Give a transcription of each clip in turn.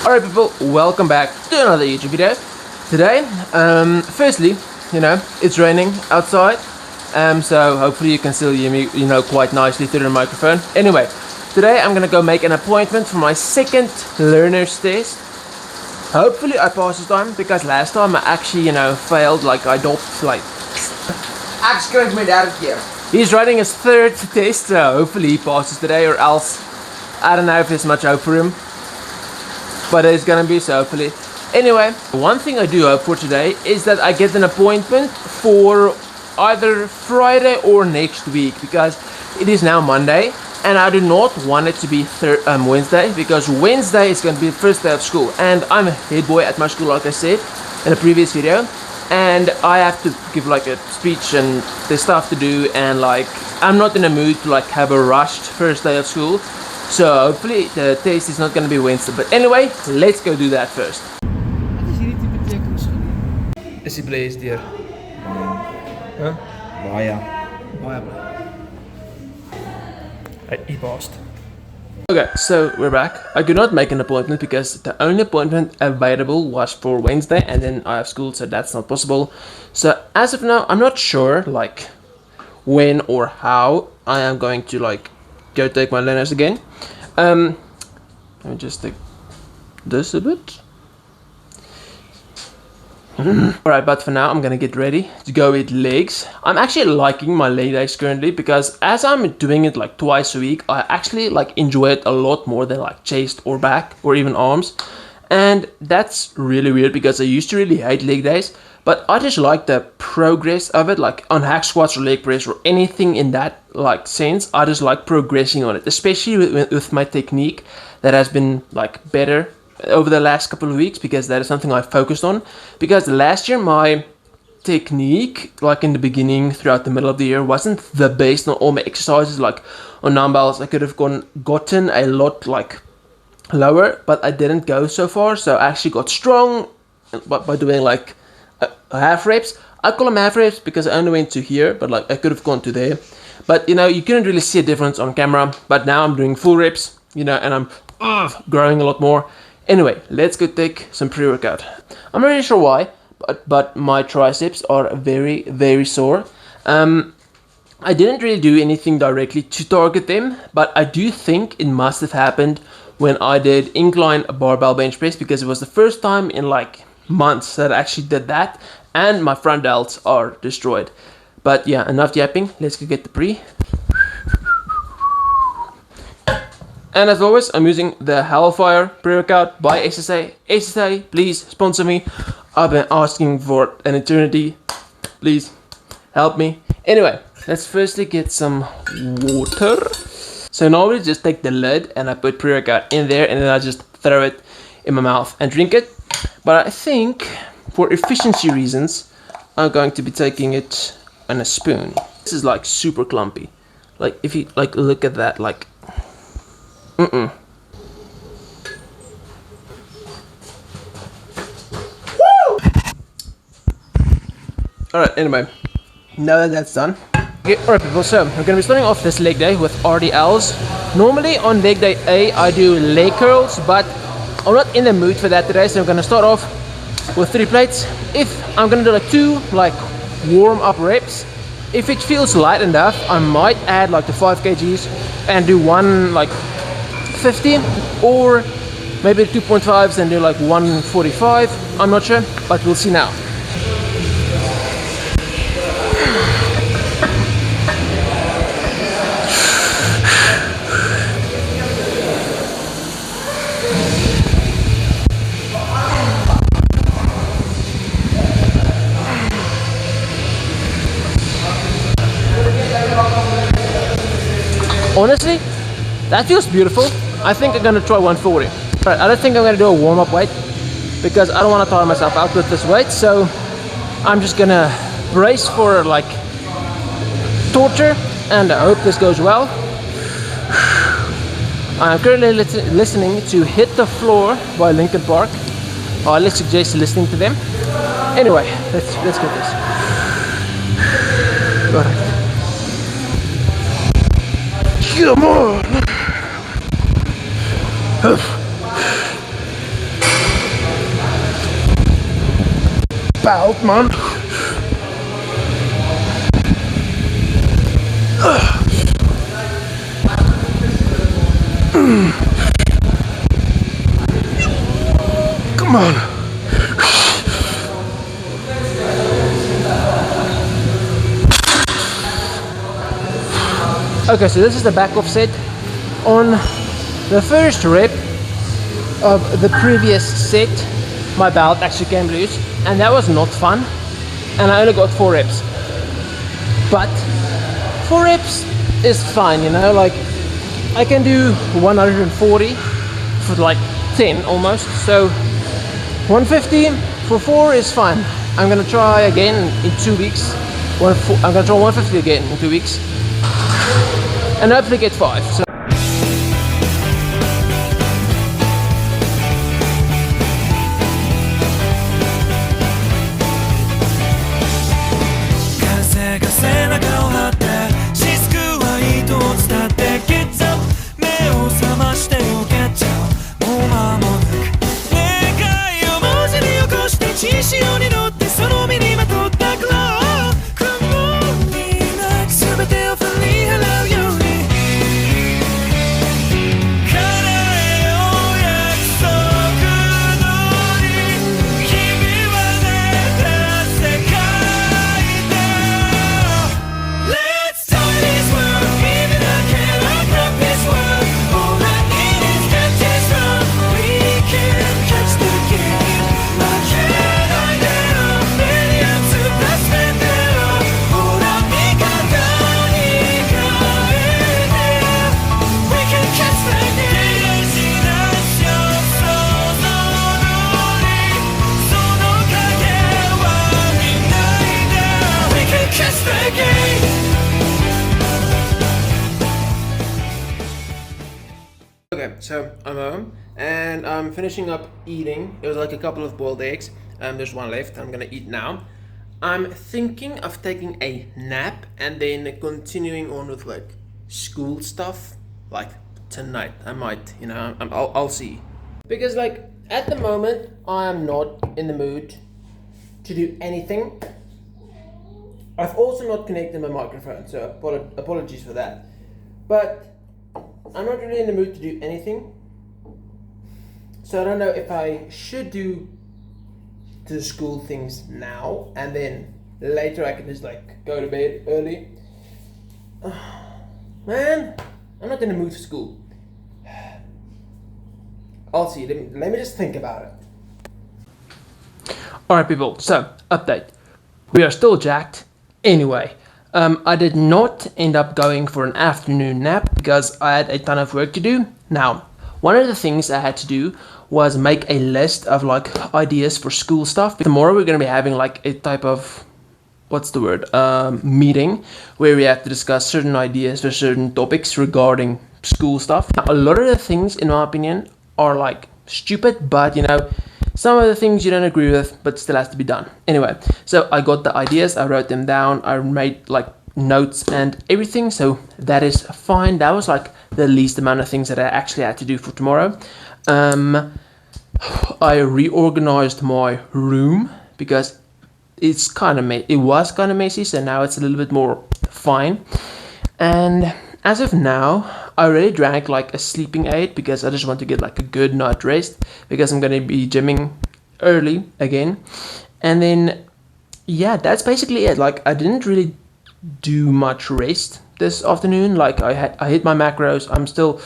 Alright people, welcome back to another YouTube video. Today, firstly, it's raining outside, so hopefully you can still hear me, quite nicely through the microphone. Anyway, today I'm gonna go make an appointment for my second learner's test. Hopefully I pass this time, because last time I actually, failed, I dropped, Ek skryf my derde keer. He's writing his third test, so hopefully he passes today, or else, I don't know if there's much hope for him. But it's gonna be, so hopefully. Anyway, one thing I do hope for today is that I get an appointment for either Friday or next week, because it is now Monday and I do not want it to be Wednesday, because Wednesday is going to be the first day of school and I'm a head boy at my school, like I said in a previous video, and I have to give a speech and there's stuff to do, and I'm not in a mood to have a rushed first day of school. So hopefully the test is not going to be Wednesday. But anyway, let's go do that first. Wat is hierdie tipe tekens genoem? Is die blaze dear? Huh? Baie. He passed. Okay, so we're back. I could not make an appointment because the only appointment available was for Wednesday, and then I have school, so that's not possible. So as of now, I'm not sure when or how I am going to go take my learners again. Let me just take this a bit. Alright, but for now I'm gonna get ready to go with legs. I'm actually liking my leg days currently, because as I'm doing it twice a week, I actually enjoy it a lot more than chest or back or even arms. And that's really weird, because I used to really hate leg days, but I just like the progress of it, on hack squats or leg press or anything in that sense. I just like progressing on it, especially with my technique that has been better over the last couple of weeks, because that is something I focused on. Because last year my technique, in the beginning, throughout the middle of the year, wasn't the best on all my exercises. On dumbbells I could have gotten a lot lower, but I didn't go so far. So I actually got strong by doing half reps. I call them half reps because I only went to here, but I could have gone to there. But you couldn't really see a difference on camera. But now I'm doing full reps, and I'm growing a lot more. Anyway, let's go take some pre-workout. I'm not really sure why, but my triceps are very, very sore. I didn't really do anything directly to target them, but I do think it must have happened when I did incline barbell bench press, because it was the first time in months that I actually did that, and my front delts are destroyed. But yeah, enough yapping, let's go get the pre. And as always, I'm using the Hellfire pre-workout by SSA. SSA, please sponsor me. I've been asking for an eternity. Please help me. Anyway, let's firstly get some water. So now we just take the lid and I put pre-workout in there, and then I just throw it in my mouth and drink it. But I think for efficiency reasons, I'm going to be taking it on a spoon. This is super clumpy. If you look at that, Woo! Alright, anyway, now that that's done. Okay, alright people, so we're gonna be starting off this leg day with RDLs. Normally on leg day A I do leg curls, but I'm not in the mood for that today, so I'm gonna start off with 3 plates. If I'm gonna do 2 warm up reps. If it feels light enough, I might add the 5 kgs and do 150, or maybe 2.5s and do 145. I'm not sure, but we'll see now. Honestly, that feels beautiful. I think I'm gonna try 140. Right, I don't think I'm gonna do a warm-up weight, because I don't want to tire myself out with this weight. So I'm just gonna brace for torture, and I hope this goes well. I'm currently listening to Hit the Floor by Linkin Park. I highly suggest listening to them. Anyway, let's get this. Alright. Come on! belt, man. Come on. Okay, so this is the back offset. On the first rep of the previous set, my belt actually came loose, and that was not fun. And I only got 4 reps. But 4 reps is fine, you know, like I can do 140 for like 10 almost. So 150 for 4 is fine. I'm gonna try again in 2 weeks. I'm gonna try 150 again in 2 weeks. And hopefully get 5. So okay, so I'm home and I'm finishing up eating. It was like a couple of boiled eggs. There's one left. I'm gonna eat now. I'm thinking of taking a nap and then continuing on with like school stuff. Like tonight, I might. You know, I'll see. Because like at the moment, I am not in the mood to do anything. I've also not connected my microphone, so apologies for that. But I'm not really in the mood to do anything. So I don't know if I should do the school things now and then later I can just like go to bed early. Man, I'm not in the mood for school. I'll see. Let me just think about it. Alright people, so update. We are still jacked. Anyway, I did not end up going for an afternoon nap because I had a ton of work to do. Now, one of the things I had to do was make a list of like ideas for school stuff. Tomorrow we're going to be having like a type of, meeting where we have to discuss certain ideas for certain topics regarding school stuff. Now, a lot of the things, in my opinion, are like stupid, but you know, some of the things you don't agree with, but still has to be done. Anyway, so I got the ideas, I wrote them down, I made like notes and everything, so that is fine. That was like the least amount of things that I actually had to do for tomorrow. I reorganized my room because it was kind of messy, so now it's a little bit more fine. And as of now, I already drank like a sleeping aid because I just want to get like a good night rest because I'm going to be gymming early again. And then, yeah, that's basically it. Like, I didn't really do much rest this afternoon. Like, I hit my macros. I'm still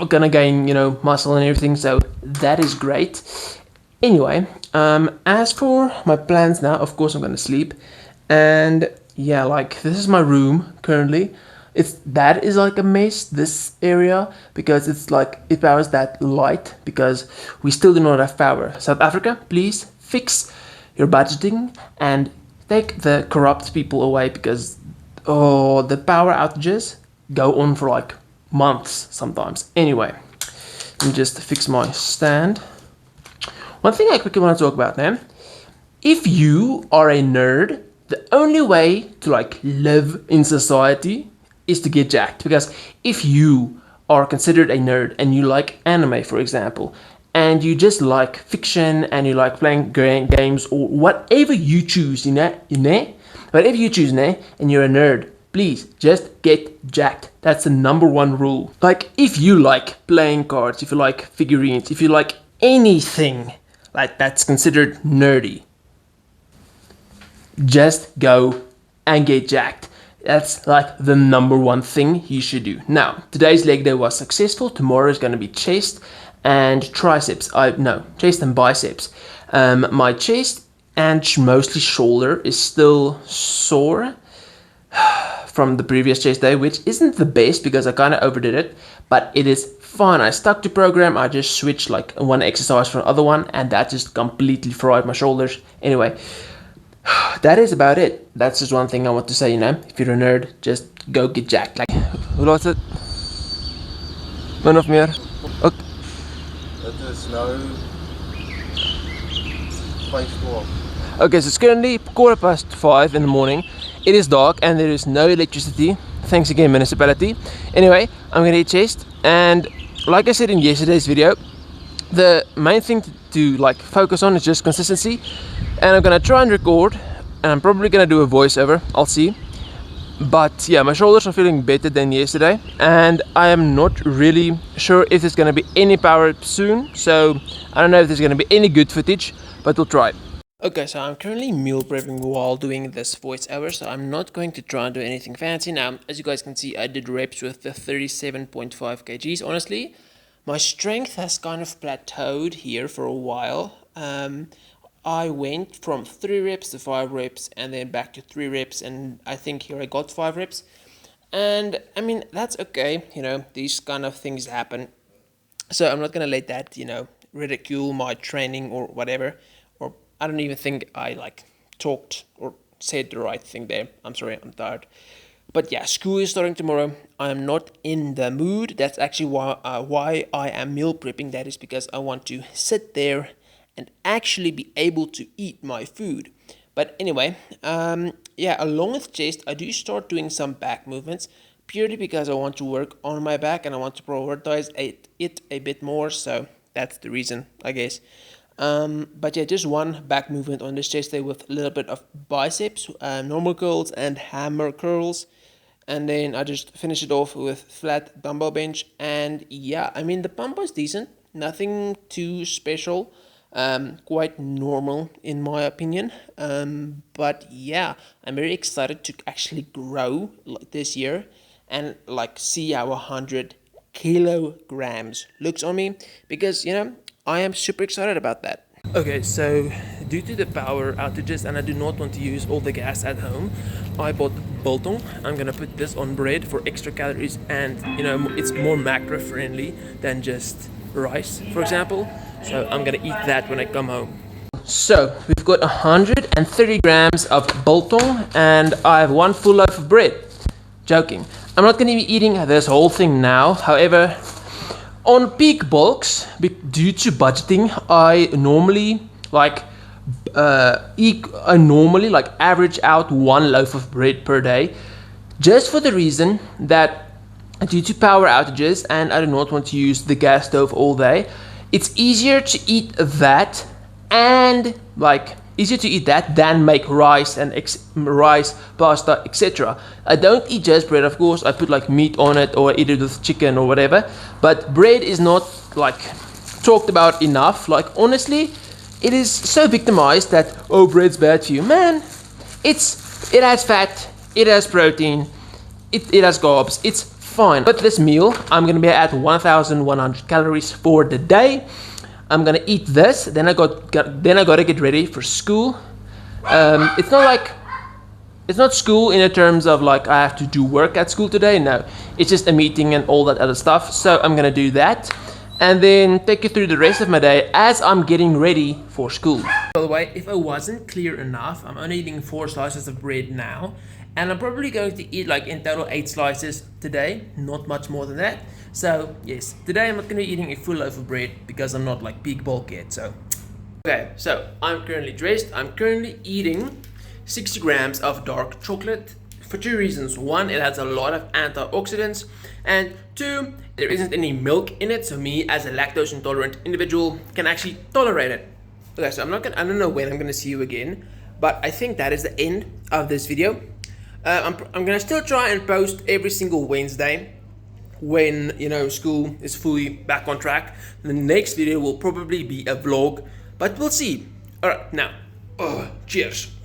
gonna gain, you know, muscle and everything, so that is great. Anyway, as for my plans now, of course I'm gonna sleep. And yeah, like, this is my room currently. That is like a mess, this area, because it's like it powers that light because we still do not have power. South Africa, please fix your budgeting and take the corrupt people away because the power outages go on for like months sometimes. Anyway, let me just fix my stand. One thing I quickly want to talk about now. If you are a nerd, the only way to like live in society is to get jacked, because if you are considered a nerd and you like anime, for example, and you just like fiction and you like playing games or whatever you choose, whatever you choose, and you're a nerd, please just get jacked. That's the number one rule. Like, if you like playing cards, if you like figurines, if you like anything like that's considered nerdy, just go and get jacked. That's like the number one thing you should do. Now, today's leg day was successful. Tomorrow is going to be chest and triceps. Chest and biceps. My chest and mostly shoulder is still sore from the previous chest day, which isn't the best because I kind of overdid it, but it is fine. I stuck to program. I just switched like one exercise from the other one, and that just completely fried my shoulders. Anyway, that is about it. That's just one thing I want to say, if you're a nerd, just go get jacked. Like, hoe laat is dit? Min of meer? Okay. Dit is nou 5:12. Okay, so it's currently 5:15 in the morning. It is dark and there is no electricity. Thanks again, municipality. Anyway, I'm gonna eat chest, and like I said in yesterday's video, the main thing to like focus on is just consistency. And I'm gonna try and record, and I'm probably gonna do a voiceover. I'll see. But yeah, my shoulders are feeling better than yesterday, and I am not really sure if there's gonna be any power up soon. So I don't know if there's gonna be any good footage, but we'll try. Okay, so I'm currently meal prepping while doing this voiceover, so I'm not going to try and do anything fancy. Now, as you guys can see, I did reps with the 37.5 kgs. Honestly, my strength has kind of plateaued here for a while. I went from 3 reps to 5 reps and then back to 3 reps, and I think here I got 5 reps. And I mean, that's okay, these kind of things happen. So I'm not gonna let that, ridicule my training or whatever. Or I don't even think I like talked or said the right thing there. I'm sorry, I'm tired. But yeah, school is starting tomorrow. I am not in the mood. That's actually why I am meal prepping. That is because I want to sit there and actually be able to eat my food. But anyway, along with chest, I do start doing some back movements, purely because I want to work on my back and I want to prioritize it a bit more. So that's the reason, I guess. But yeah, just one back movement on this chest day with a little bit of biceps, normal curls and hammer curls. And then I just finish it off with flat dumbbell bench. And yeah, I mean, the pump was decent, nothing too special. Quite normal in my opinion, but yeah, I'm very excited to actually grow this year and like see how 100 kilograms looks on me, because I am super excited about that. Okay, so due to the power outages and I do not want to use all the gas at home, I bought biltong. I'm gonna put this on bread for extra calories, and it's more macro friendly than just rice, for example. So I'm gonna eat that when I come home. So we've got 130 grams of biltong and I have 1 full loaf of bread. Joking. I'm not gonna be eating this whole thing now. However, on peak bulks, due to budgeting, I normally average out 1 loaf of bread per day, just for the reason that due to power outages and I do not want to use the gas stove all day, it's easier to eat that than make rice and rice, pasta, etc. I don't eat just bread, of course. I put like meat on it or eat it with chicken or whatever. But bread is not like talked about enough. Like, honestly, it is so victimized that bread's bad for you. Man, it has fat, it has protein, it has carbs. It's fine. With this meal, I'm gonna be at 1,100 calories for the day. I'm gonna eat this, then I gotta get ready for school. It's not school in the terms of like I have to do work at school today. No, it's just a meeting and all that other stuff. So I'm gonna do that and then take you through the rest of my day as I'm getting ready for school. By the way, if I wasn't clear enough, I'm only eating 4 slices of bread now. And I'm probably going to eat like in total 8 slices today, not much more than that. So yes, today I'm not going to be eating a full loaf of bread because I'm not like peak bulk yet. So okay, so I'm currently dressed. I'm currently eating 60 grams of dark chocolate for two reasons. One, it has a lot of antioxidants, and two, there isn't any milk in it, so me as a lactose intolerant individual can actually tolerate it. Okay, so I don't know when I'm gonna see you again, but I think that is the end of this video. I'm gonna still try and post every single Wednesday when, you know, school is fully back on track. The next video will probably be a vlog, but we'll see. All right, now, cheers.